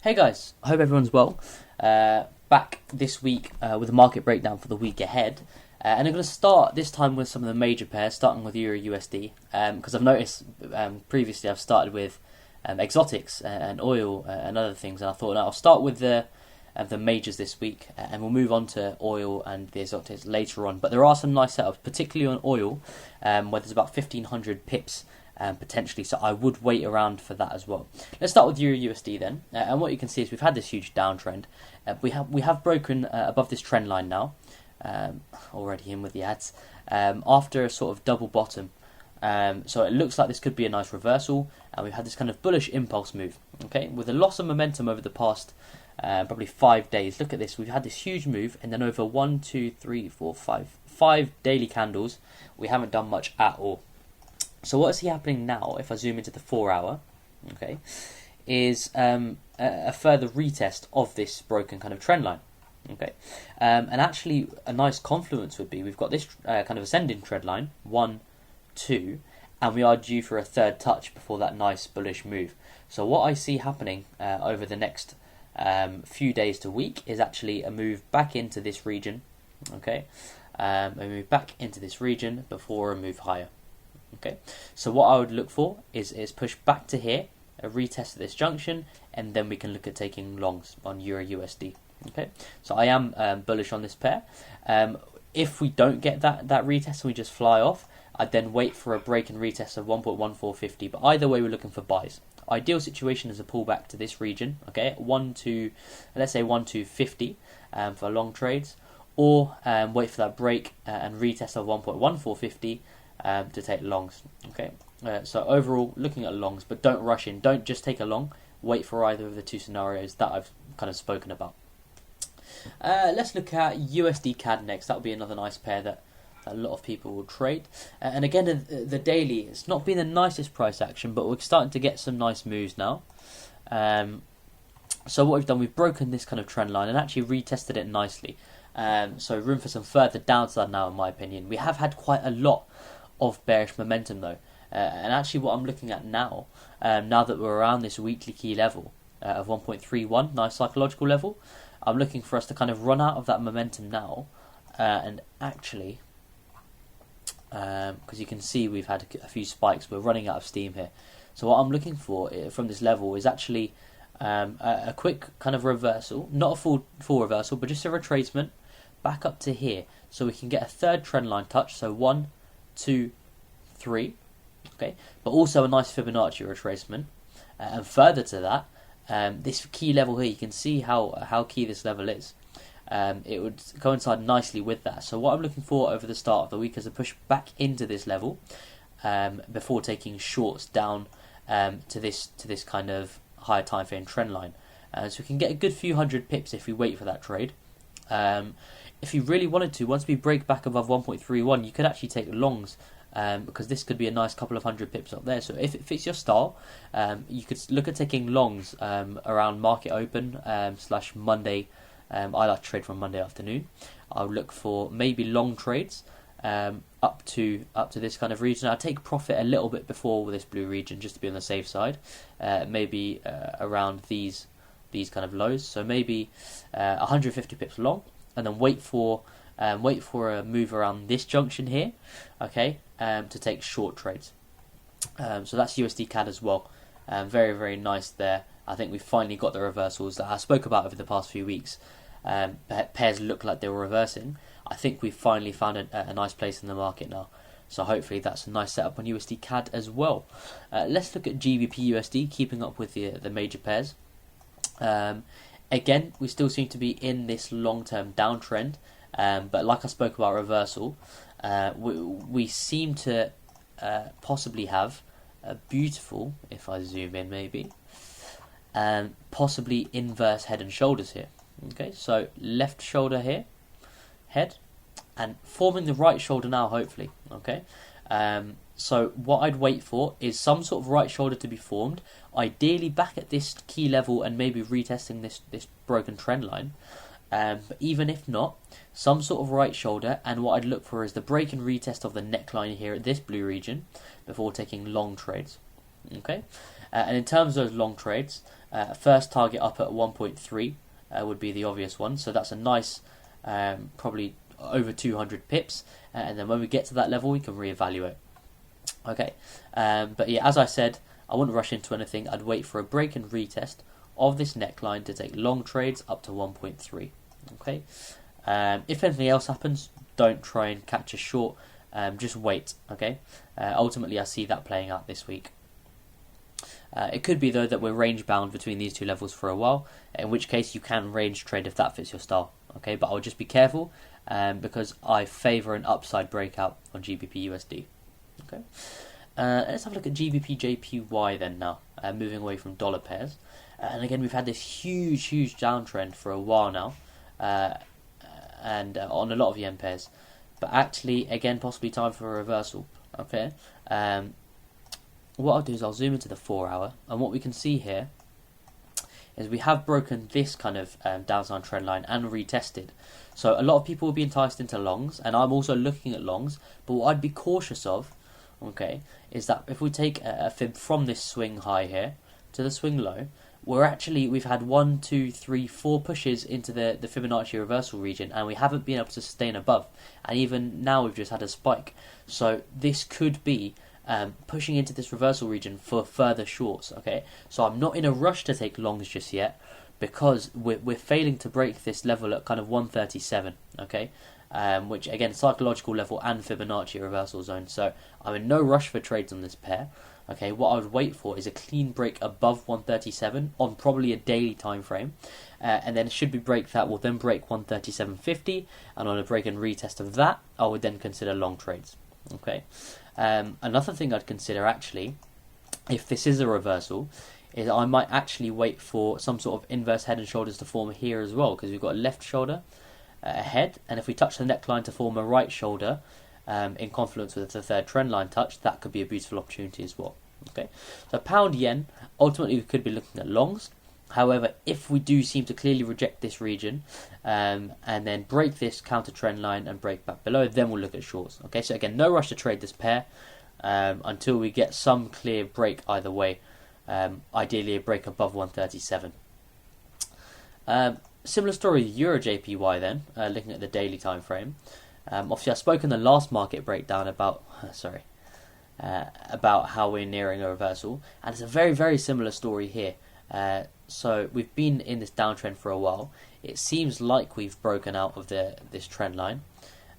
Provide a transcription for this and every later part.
Hey guys, I hope everyone's well. Back this week with a market breakdown for the week ahead. And I'm going to start this time with some of the major pairs, starting with EURUSD. Because I've noticed previously I've started with exotics and oil and other things. And I thought, no, I'll start with the majors this week. And we'll move on to oil and the exotics later on. But there are some nice setups, particularly on oil, where there's about 1,500 pips potentially, so I would wait around for that as well. Let's start with EURUSD then, and what you can see is we've had this huge downtrend. We have broken above this trend line now, already in with the ads, after a sort of double bottom. So it looks like this could be a nice reversal, and we've had this kind of bullish impulse move. Okay, with a loss of momentum over the past probably 5 days. Look at this, we've had this huge move, and then over 1, 2, 3, 4, 5 daily candles, we haven't done much at all. So what is happening now, if I zoom into the 4 hour, okay, is a further retest of this broken kind of trend line, okay, and actually a nice confluence would be, we've got this kind of ascending trend line, 1, 2, and we are due for a third touch before that nice bullish move. So what I see happening over the next few days to week is actually a move back into this region, okay, a move back into this region before a move higher. Okay, so what I would look for is push back to here, a retest of this junction, and then we can look at taking longs on EURUSD. Okay, so I am bullish on this pair. If we don't get that retest and we just fly off, I'd then wait for a break and retest of 1.1450. But either way, we're looking for buys. Ideal situation is a pullback to this region. Okay, let's say 1.250 for long trades, or wait for that break and retest of 1.1450. To take longs. Okay, so overall looking at longs, but don't rush in, don't just take a long, wait for either of the two scenarios that I've kind of spoken about. Let's look at USDCAD next. That'll be another nice pair that a lot of people will trade, and again the daily, it's not been the nicest price action, but we're starting to get some nice moves now. So what we've done, we've broken this kind of trend line and actually retested it nicely, so room for some further downside now in my opinion. We have had quite a lot of bearish momentum though, and actually what I'm looking at now, now that we're around this weekly key level of 1.31, nice psychological level, I'm looking for us to kind of run out of that momentum now, and actually, because you can see we've had a few spikes, we're running out of steam here. So what I'm looking for from this level is actually a quick kind of reversal, not a full reversal, but just a retracement back up to here, so we can get a third trend line touch, so 1, 2, 3, okay, but also a nice Fibonacci retracement, and further to that, this key level here, you can see how key this level is. It would coincide nicely with that. So what I'm looking for over the start of the week is a push back into this level before taking shorts down to this kind of higher time frame trend line. So we can get a good few hundred pips if we wait for that trade. If you really wanted to, once we break back above 1.31, you could actually take longs, because this could be a nice couple of hundred pips up there. So if it fits your style, you could look at taking longs around market open / Monday. I like to trade from Monday afternoon. I'll look for maybe long trades up to this kind of region. I'll take profit a little bit before this blue region just to be on the safe side. Maybe around these kind of lows. So maybe 150 pips long, and then wait for a move around this junction here, okay, to take short trades. So that's USDCAD as well. Very, very nice there. I think we've finally got the reversals that I spoke about over the past few weeks. Pairs look like they were reversing. I think we've finally found a nice place in the market now. So hopefully that's a nice setup on USDCAD as well. Let's look at GBPUSD, keeping up with the major pairs. Again, we still seem to be in this long-term downtrend, but like I spoke about reversal, we seem to possibly have a beautiful, if I zoom in maybe, possibly inverse head and shoulders here. Okay, so left shoulder here, head, and forming the right shoulder now, hopefully. Okay, so what I'd wait for is some sort of right shoulder to be formed, ideally back at this key level and maybe retesting this broken trend line. But even if not, some sort of right shoulder, and what I'd look for is the break and retest of the neckline here at this blue region before taking long trades. Okay, And in terms of those long trades, first target up at 1.3 would be the obvious one. So that's a nice, probably over 200 pips. And then when we get to that level, we can reevaluate. Okay, but yeah, as I said, I wouldn't rush into anything. I'd wait for a break and retest of this neckline to take long trades up to 1.3. Okay, if anything else happens, don't try and catch a short. Just wait. Okay, ultimately, I see that playing out this week. It could be though that we're range bound between these two levels for a while, in which case you can range trade if that fits your style. Okay, but I'll just be careful because I favour an upside breakout on GBPUSD. Okay, let's have a look at GBPJPY then now, moving away from dollar pairs. And again, we've had this huge downtrend for a while now, and on a lot of yen pairs. But actually, again, possibly time for a reversal. Okay, what I'll do is I'll zoom into the 4 hour, and what we can see here is we have broken this kind of downside trend line and retested. So a lot of people will be enticed into longs, and I'm also looking at longs. But what I'd be cautious of, okay, is that if we take a fib from this swing high here to the swing low, we've had 1, 2, 3, 4 pushes into the Fibonacci reversal region, and we haven't been able to sustain above. And even now we've just had a spike. So this could be pushing into this reversal region for further shorts. Okay, so I'm not in a rush to take longs just yet, because we're failing to break this level at kind of 137. Okay, which again, psychological level and Fibonacci reversal zone. So I'm in no rush for trades on this pair. Okay, what I would wait for is a clean break above 137 on probably a daily time frame, and then should we break that, we'll then break 137.50, and on a break and retest of that, I would then consider long trades. Okay, another thing I'd consider actually, if this is a reversal, is I might actually wait for some sort of inverse head and shoulders to form here as well, because we've got a left shoulder ahead, and if we touch the neckline to form a right shoulder in confluence with the third trend line touch, that could be a beautiful opportunity as well. Okay, so pound yen, ultimately we could be looking at longs. However, if we do seem to clearly reject this region and then break this counter trend line and break back below, then we'll look at shorts. Okay, so again, no rush to trade this pair until we get some clear break either way. Ideally a break above 137. Similar story with EURJPY then, looking at the daily time frame. Obviously I spoke in the last market breakdown about how we're nearing a reversal, and it's a very similar story here. So we've been in this downtrend for a while. It seems like we've broken out of this trend line.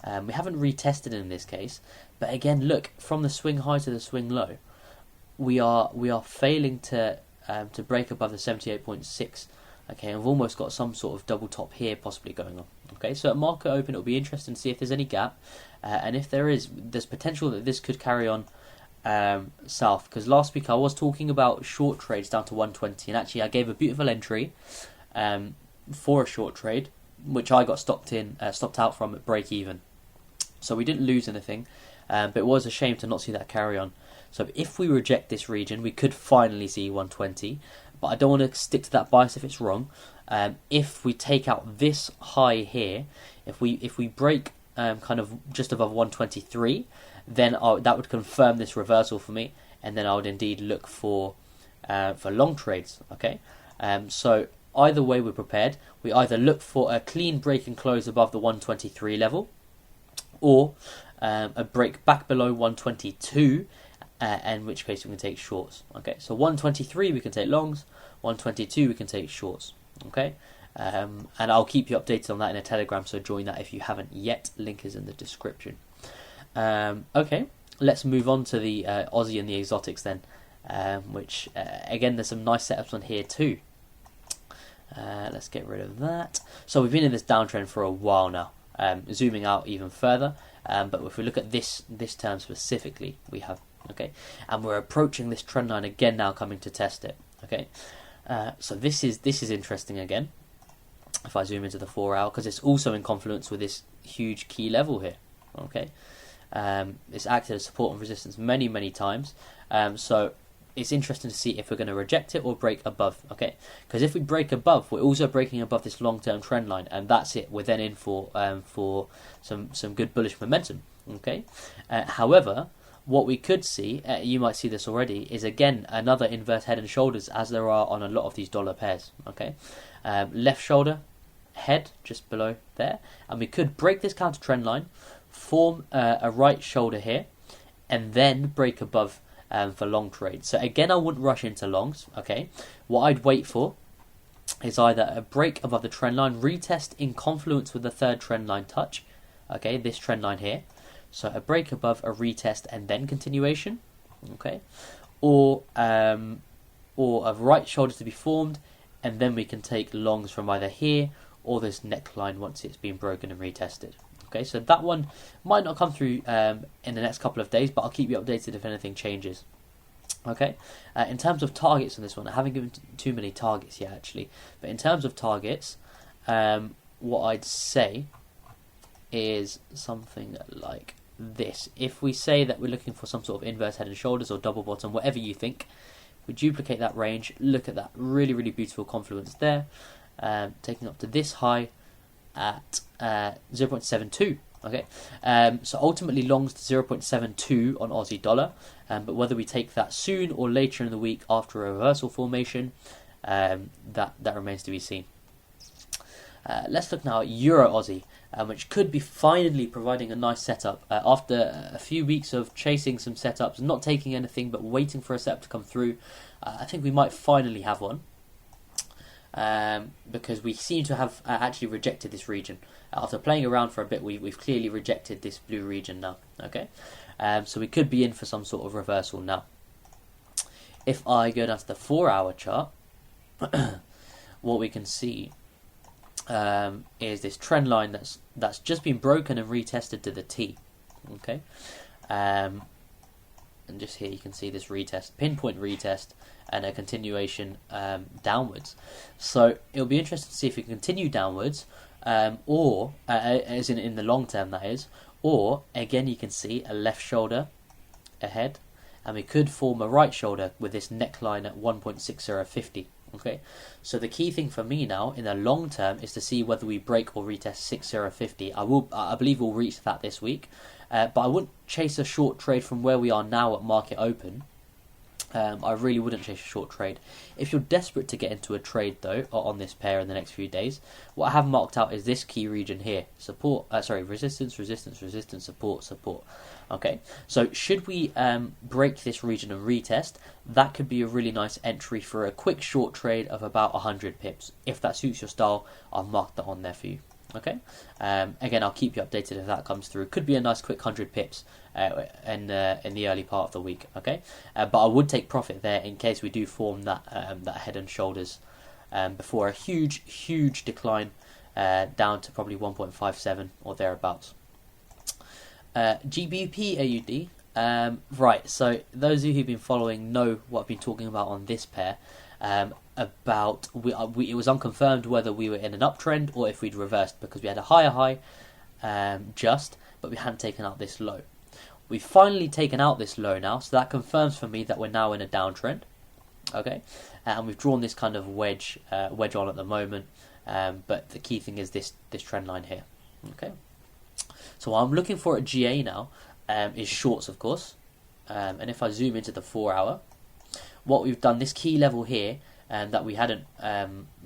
We haven't retested in this case, but again, look, from the swing high to the swing low, we are failing to break above the 78.6. Okay, and we've almost got some sort of double top here possibly going on. Okay, so at market open, it'll be interesting to see if there's any gap, and if there's potential that this could carry on south, because last week I was talking about short trades down to 120, and actually I gave a beautiful entry for a short trade, which I got stopped out from at break even. So we didn't lose anything, but it was a shame to not see that carry on. So if we reject this region, we could finally see 120, but I don't want to stick to that bias if it's wrong. If we take out this high here, if we break kind of just above 123, then that would confirm this reversal for me, and then I would indeed look for long trades. Okay, so either way we're prepared. We either look for a clean break and close above the 123 level, or a break back below 122, in which case we can take shorts. Okay, so 123 we can take longs, 122 we can take shorts. Okay, and I'll keep you updated on that in a Telegram, so join that if you haven't yet. Link is in the description. Okay, let's move on to the Aussie and the exotics then, which again there's some nice setups on here too. Let's get rid of that. So we've been in this downtrend for a while now. Zooming out even further, but if we look at this term specifically, we have, okay, and we're approaching this trend line again now, coming to test it. Okay, so this is interesting again. If I zoom into the 4 hour, because it's also in confluence with this huge key level here. Okay, it's acted as support and resistance many times. So it's interesting to see if we're going to reject it or break above. Okay, because if we break above, we're also breaking above this long-term trend line, and that's it. We're then in for some good bullish momentum. Okay, however, what we could see, you might see this already, is again another inverse head and shoulders as there are on a lot of these dollar pairs. Okay, left shoulder, head just below there, and we could break this counter trend line, form a right shoulder here, and then break above for long trades. So again, I wouldn't rush into longs. Okay, what I'd wait for is either a break above the trend line, retest in confluence with the third trend line touch. Okay, this trend line here. So a break above, a retest, and then continuation. Okay, or a right shoulder to be formed, and then we can take longs from either here or this neckline once it's been broken and retested. Okay, so that one might not come through in the next couple of days, but I'll keep you updated if anything changes. Okay, in terms of targets on this one, I haven't given too many targets yet actually, but in terms of targets, what I'd say is something like this. If we say that we're looking for some sort of inverse head and shoulders or double bottom, whatever you think, we duplicate that range, look at that really, really beautiful confluence there, taking up to this high at 0.72. Okay, so ultimately longs to 0.72 on Aussie dollar, but whether we take that soon or later in the week after a reversal formation, that remains to be seen. Let's look now at Euro Aussie, which could be finally providing a nice setup after a few weeks of chasing some setups, not taking anything but waiting for a setup to come through. I think we might finally have one, because we seem to have actually rejected this region. After playing around for a bit, we've clearly rejected this blue region now. Okay, so we could be in for some sort of reversal now. If I go down to the 4-hour chart, what we can see is this trend line that's just been broken and retested to the T. Okay, and just here you can see this retest, pinpoint retest, and a continuation downwards. So it'll be interesting to see if we can continue downwards, or as in the long term, that is, or again you can see a left shoulder ahead, and we could form a right shoulder with this neckline at 1.6050. Okay, so the key thing for me now in the long term is to see whether we break or retest 6050. I believe we'll reach that this week, but I wouldn't chase a short trade from where we are now at market open. I really wouldn't chase a short trade. If you're desperate to get into a trade though on this pair in the next few days, what I have marked out is this key region here: support, resistance, resistance, resistance, support, support. Okay, so should we break this region and retest, that could be a really nice entry for a quick short trade of about 100 pips. If that suits your style, I'll mark that on there for you. Okay, again, I'll keep you updated if that comes through. Could be a nice quick 100 pips in the early part of the week. Okay, but I would take profit there in case we do form that head and shoulders before a huge decline down to probably 1.57 or thereabouts. GBPAUD, right, so those of you who've been following know what I've been talking about on this pair, about it was unconfirmed whether we were in an uptrend or if we'd reversed, because we had a higher high but we hadn't taken out this low. We've finally taken out this low now, so that confirms for me that we're now in a downtrend. Okay, and we've drawn this kind of wedge on at the moment, but the key thing is this trend line here. Okay, so what I'm looking for at GA now is shorts, of course, and if I zoom into the 4-hour, what we've done, this key level here that we hadn't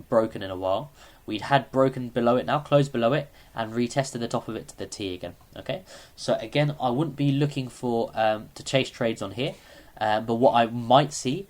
broken in a while, we'd had broken below it now, closed below it, and retested the top of it to the T again. Okay, so again, I wouldn't be looking for to chase trades on here, but what I might see,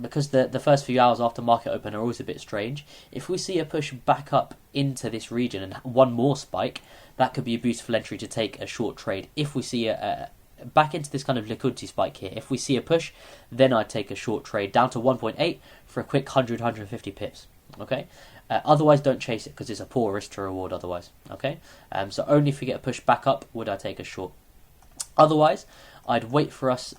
because the first few hours after market open are always a bit strange, if we see a push back up into this region and one more spike, that could be a beautiful entry to take a short trade. If we see a back into this kind of liquidity spike here, if we see a push, then I'd take a short trade down to 1.8 for a quick 150 pips. Okay, otherwise don't chase it, because it's a poor risk to reward otherwise. Okay, so only if we get a push back up would I take a short. Otherwise, I'd wait for us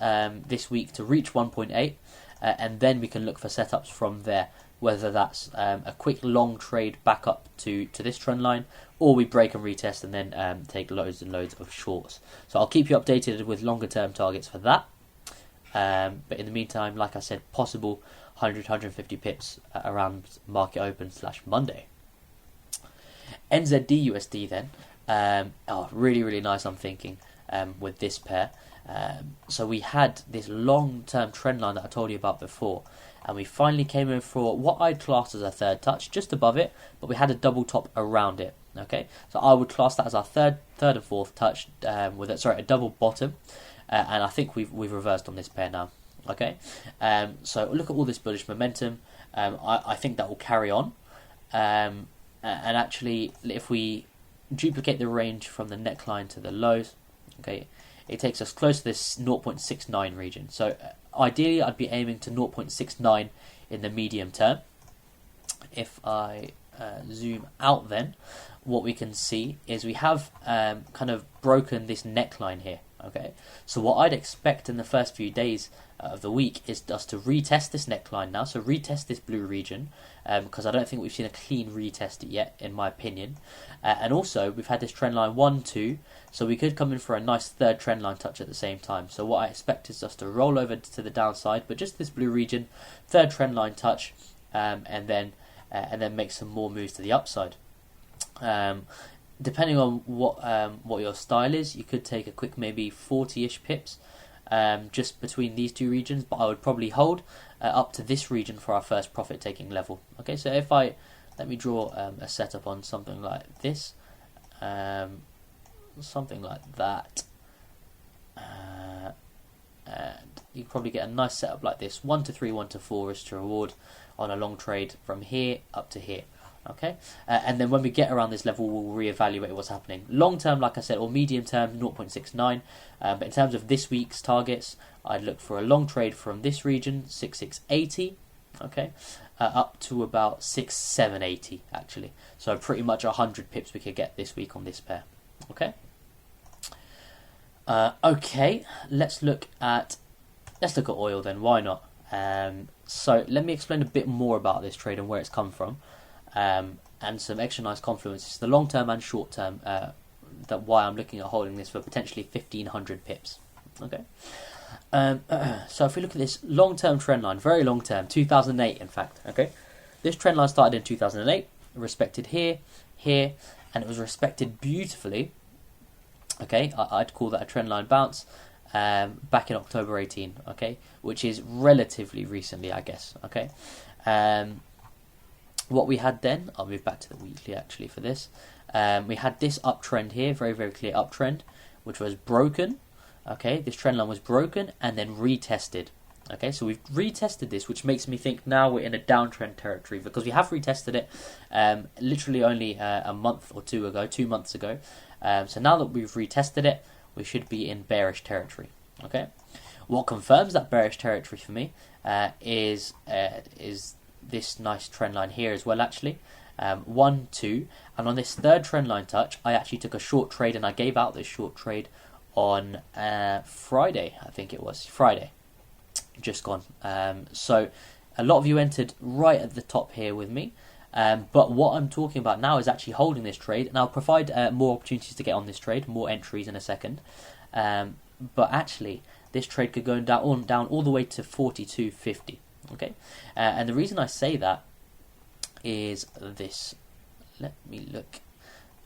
this week to reach 1.8, and then we can look for setups from there, whether that's a quick long trade back up to this trend line, or we break and retest and then take loads and loads of shorts. So I'll keep you updated with longer term targets for that. But in the meantime, like I said, possible 100-150 pips around market open / Monday. NZDUSD then, really nice, I'm thinking. with this pair. So we had this long-term trend line that I told you about before, and we finally came in for what I'd class as a third touch, just above it, but we had a double top around it. Okay, so I would class that as our third and fourth touch with a double bottom, and I think we've reversed on this pair now. Okay, so look at all this bullish momentum. I think that will carry on, and actually, if we duplicate the range from the neckline to the lows, okay, it takes us close to this 0.69 region. So ideally, I'd be aiming to 0.69 in the medium term. If I zoom out, then what we can see is we have kind of broken this neckline here. Okay, so what I'd expect in the first few days of the week is us to retest this neckline now. So retest this blue region, because I don't think we've seen a clean retest yet, in my opinion. And also, we've had this trend line 1, 2, so we could come in for a nice third trend line touch at the same time. So what I expect is us to roll over to the downside, but just this blue region, third trend line touch, and then make some more moves to the upside. Depending on what your style is, you could take a quick maybe 40-ish pips just between these two regions, but I would probably hold up to this region for our first profit-taking level. Okay, so if let me draw a setup on something like this, something like that, and you probably get a nice setup like this: 1 to 3, 1 to 4 is to reward on a long trade from here up to here. Okay, and then when we get around this level, we'll reevaluate what's happening. Long term, like I said, or medium term, 0.69. But in terms of this week's targets, I'd look for a long trade from this region, 6680, okay, up to about 6780 actually. So pretty much 100 pips we could get this week on this pair. Okay. Okay, let's look at oil then. Why not? So let me explain a bit more about this trade and where it's come from. And some extra nice confluences, the long term and short term, that why I'm looking at holding this for potentially 1500 pips. Okay, so if we look at this long term trend line, very long term, 2008 in fact. Okay, this trend line started in 2008, respected here, and it was respected beautifully. Okay, I'd call that a trend line bounce back in October 18. Okay, which is relatively recently, I guess. Okay. What we had then, I'll move back to the weekly actually for this. We had this uptrend here, very, very clear uptrend, which was broken. Okay, this trend line was broken and then retested. Okay, so we've retested this, which makes me think now we're in a downtrend territory because we have retested it literally only a month or 2 months ago. So now that we've retested it, we should be in bearish territory. Okay, what confirms that bearish territory for me is this nice trend line here as well actually, 1, 2, and on this third trend line touch I actually took a short trade, and I gave out this short trade on Friday, I think it was Friday, just gone. So a lot of you entered right at the top here with me, but what I'm talking about now is actually holding this trade, and I'll provide more opportunities to get on this trade, more entries in a second, but actually this trade could go down all the way to 42.50. Okay, and the reason I say that is this. Let me look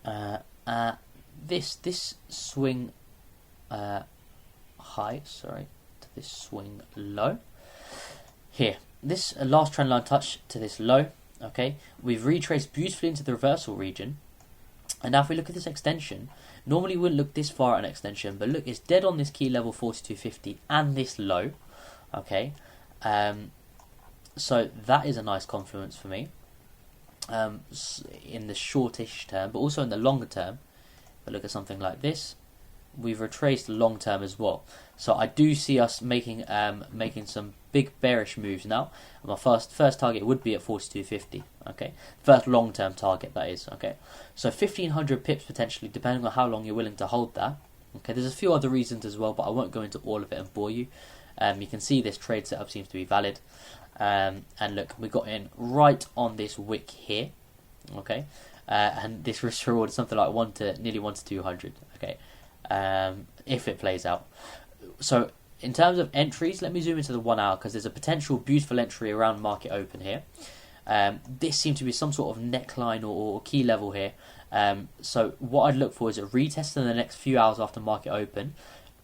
at this swing high. Sorry, to this swing low. Here, this last trend line touch to this low. Okay, we've retraced beautifully into the reversal region, and now if we look at this extension, normally we wouldn't look this far at an extension, but look, it's dead on this key level 42.50 and this low. Okay. So that is a nice confluence for me in the shortish term, but also in the longer term. But look at something like this, we've retraced long term as well. So I do see us making some big bearish moves now. My first target would be at 42.50. Okay, first long term target that is. Okay, so 1500 pips potentially, depending on how long you're willing to hold that. Okay, there's a few other reasons as well, but I won't go into all of it and bore you. You can see this trade setup seems to be valid. And look, we got in right on this wick here, okay, and this risk reward is something like nearly 1 to 200, okay, if it plays out. So in terms of entries, let me zoom into the 1 hour because there's a potential beautiful entry around market open here. This seemed to be some sort of neckline or key level here. So what I'd look for is a retest in the next few hours after market open,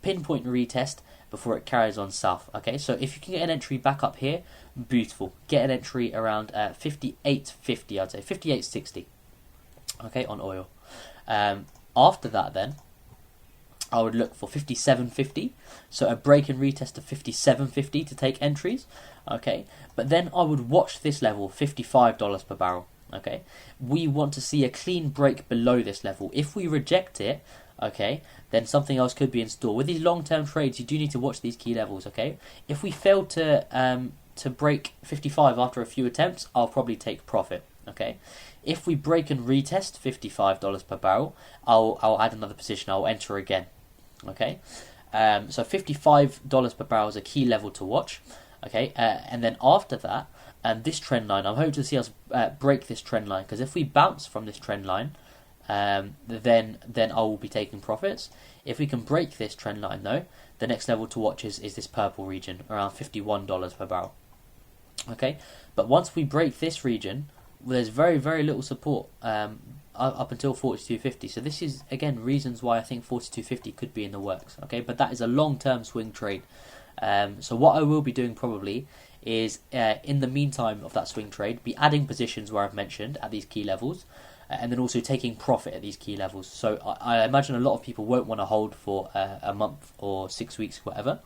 pinpoint retest before it carries on south. Okay, so if you can get an entry back up here, beautiful. Get an entry around 58.50, I'd say 58.60. Okay, on oil. After that, then I would look for 57.50, so a break and retest of 57.50 to take entries. Okay, but then I would watch this level, $55 per barrel. Okay, we want to see a clean break below this level. If we reject it, okay, then something else could be in store. With these long-term trades, you do need to watch these key levels. Okay, if we fail to break 55 after a few attempts, I'll probably take profit. Okay, if we break and retest $55 per barrel, I'll add another position. I'll enter again. Okay, so $55 per barrel is a key level to watch. Okay, and then after that, this trend line, I'm hoping to see us break this trend line, because if we bounce from this trend line, then I will be taking profits. If we can break this trend line though, the next level to watch is this purple region, around $51 per barrel. Okay, but once we break this region, there's very, very little support up until 42.50. So this is, again, reasons why I think 42.50 could be in the works. Okay, but that is a long-term swing trade. So what I will be doing probably is, in the meantime of that swing trade, be adding positions where I've mentioned at these key levels, and then also taking profit at these key levels. So I imagine a lot of people won't want to hold for a month or 6 weeks, whatever,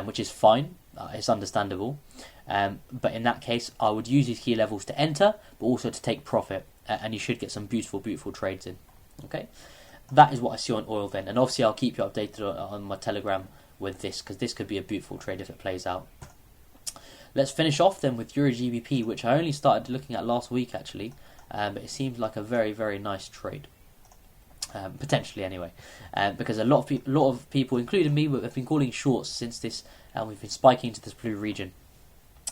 which is fine. It's understandable. But in that case, I would use these key levels to enter, but also to take profit, and you should get some beautiful, beautiful trades in. Okay, that is what I see on oil then, and obviously I'll keep you updated on my Telegram with this, because this could be a beautiful trade if it plays out. Let's finish off then with EURGBP, which I only started looking at last week actually, but it seems like a very, very nice trade. Potentially anyway, because a lot of people, including me, have been calling shorts since this, and we've been spiking into this blue region.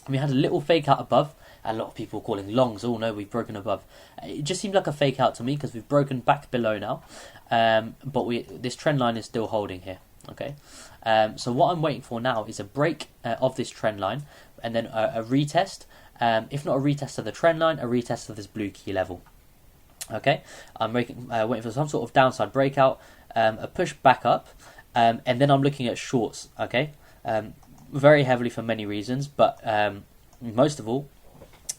We had a little fake out above, and a lot of people calling longs. Oh no, we've broken above. It just seemed like a fake out to me, because we've broken back below now, but this trend line is still holding here. Okay, so what I'm waiting for now is a break of this trend line, and then a retest. If not a retest of the trend line, a retest of this blue key level. Okay, I'm waiting for some sort of downside breakout, a push back up, and then I'm looking at shorts. Okay, very heavily for many reasons, but most of all,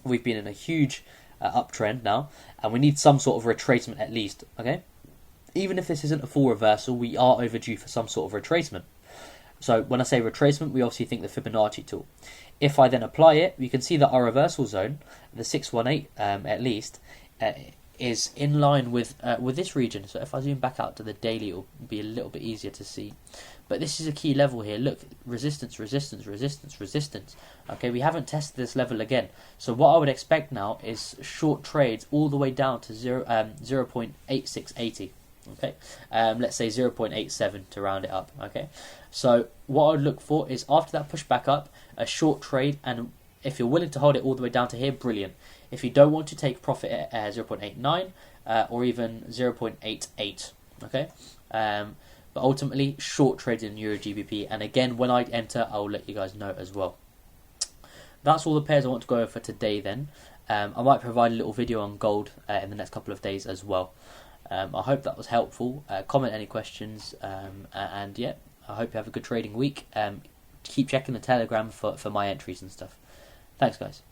we've been in a huge uptrend now, and we need some sort of retracement at least. Okay, even if this isn't a full reversal, we are overdue for some sort of retracement. So when I say retracement, we obviously think the Fibonacci tool. If I then apply it, you can see that our reversal zone, the 618 at least, is in line with this region. So if I zoom back out to the daily, it'll be a little bit easier to see. But this is a key level here. Look, resistance, resistance, resistance, resistance. Okay, we haven't tested this level again. So what I would expect now is short trades all the way down to 0.8680. Okay, let's say 0.87 to round it up. Okay, so what I would look for is, after that push back up, a short trade, and if you're willing to hold it all the way down to here, brilliant. If you don't want to, take profit at 0.89 or even 0.88. Okay, but ultimately short trades in EURGBP, and again, when I enter, I'll let you guys know as well. That's all the pairs I want to go over for today then. I might provide a little video on gold in the next couple of days as well. I hope that was helpful. Comment any questions, and yeah, I hope you have a good trading week. Keep checking the Telegram for my entries and stuff. Thanks, guys.